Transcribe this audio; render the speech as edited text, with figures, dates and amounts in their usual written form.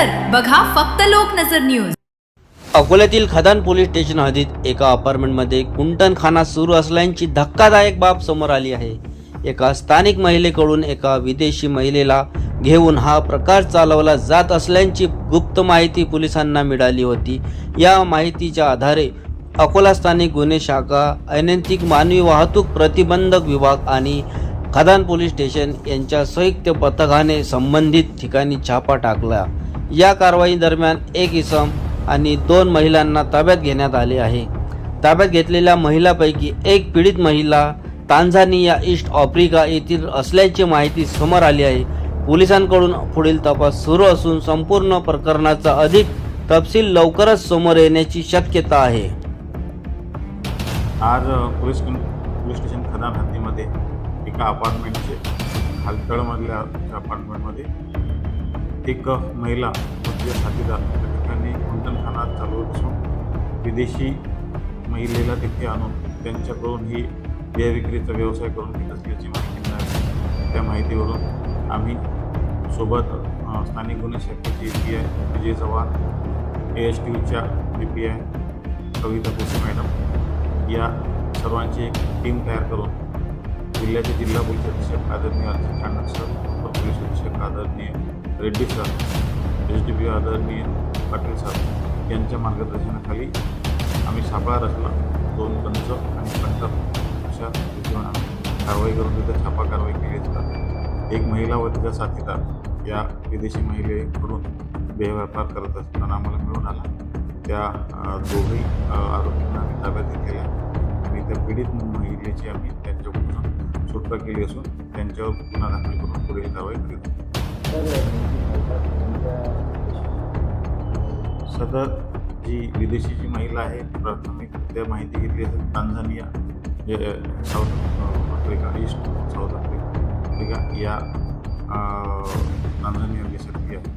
नजर बघा फक्त लोकनजर न्यूज। अकोल्यातील खदान पोलीस स्टेशन हद्दीत एका अपार्टमेंटमध्ये कुंटणखाना सुरू असल्याची धक्कादायक बाब समोर आली आहे। एका स्थानिक महिलेकडून एका विदेशी महिलेला घेऊन हा प्रकार चालवला जात असल्याची गुप्त माहिती पोलिसांना मिळाली होती। या माहितीच्या आधारे अकोला स्थानिक गुन्हे शाखा, अनैतिक मानवी वाहतूक प्रतिबंधक विभाग आणि खदान पोलीस स्टेशन यांच्या संयुक्त पथकाने संबंधित ठिकाणी छापा टाकला। या कारवाई दरम्यान एक इसम आणि 2 महिलांना ताब्यात घेण्यात आले आहे। ताब्यात घेतलेल्या महिलांपैकी एक पीडित महिला तांझानिया, ईस्ट आफ्रिका येथील असल्याची माहिती समोर आली आहे। पोलिसांकडून पुढील तपास सुरू असून संपूर्ण प्रकरणाचा अधिक तपशील लवकरच समोर येण्याची शक्यता आहे। आज पोलीस स्टेशन खदान हद्दीमध्ये एका अपार्टमेंटचे खालतळमधल्या अपार्टमेंटमध्ये एक महिला व तिच्या साथीदार त्या ठिकाणी कुंटणखाना चालवत असून विदेशी महिलेला तिथे आणून त्यांच्याकडून ही देह विक्रीचा व्यवसाय करून घेत असल्याची माहिती मिळाली। त्या माहितीवरून आम्ही सोबत स्थानिक गुन्हे शाखेचे API विजय चव्हाण, ASTUच्या DPI कविता भोसे मॅडम या सर्वांची एक टीम तयार करून जिल्ह्याचे जिल्हा पोलीस अधीक्षक आदरणीय अर्चित चांडक सर, अपर पोलीस अधीक्षक आदरणीय रेड्डी सर, SDPO आदरणीय पाटील सर यांच्या मार्गदर्शनाखाली आम्ही सापळा रचला। 2 पंच आणि पंटर अशा रीतीने आम्ही कारवाई करून तिथे छापा कारवाई केली असता एक महिला व तिचा साथीदार या विदेशी महिलेकडून बेव्यापार करत असताना आम्हाला मिळून आला। त्या दोघी आरोपींना आम्ही ताब्यात घेतलेल्या आणि त्या पीडित महिलेची आम्ही त्यांच्याकडून सुटका केली असून त्यांच्यावर गुन्हा दाखल करून पुढील कारवाई करीत सदर जी विदेशी जी महिला आहे प्राथमिक त्या माहिती घेतली असेल Tanzania, south Africa, east south Africa या तांझानिया देशातली आहे।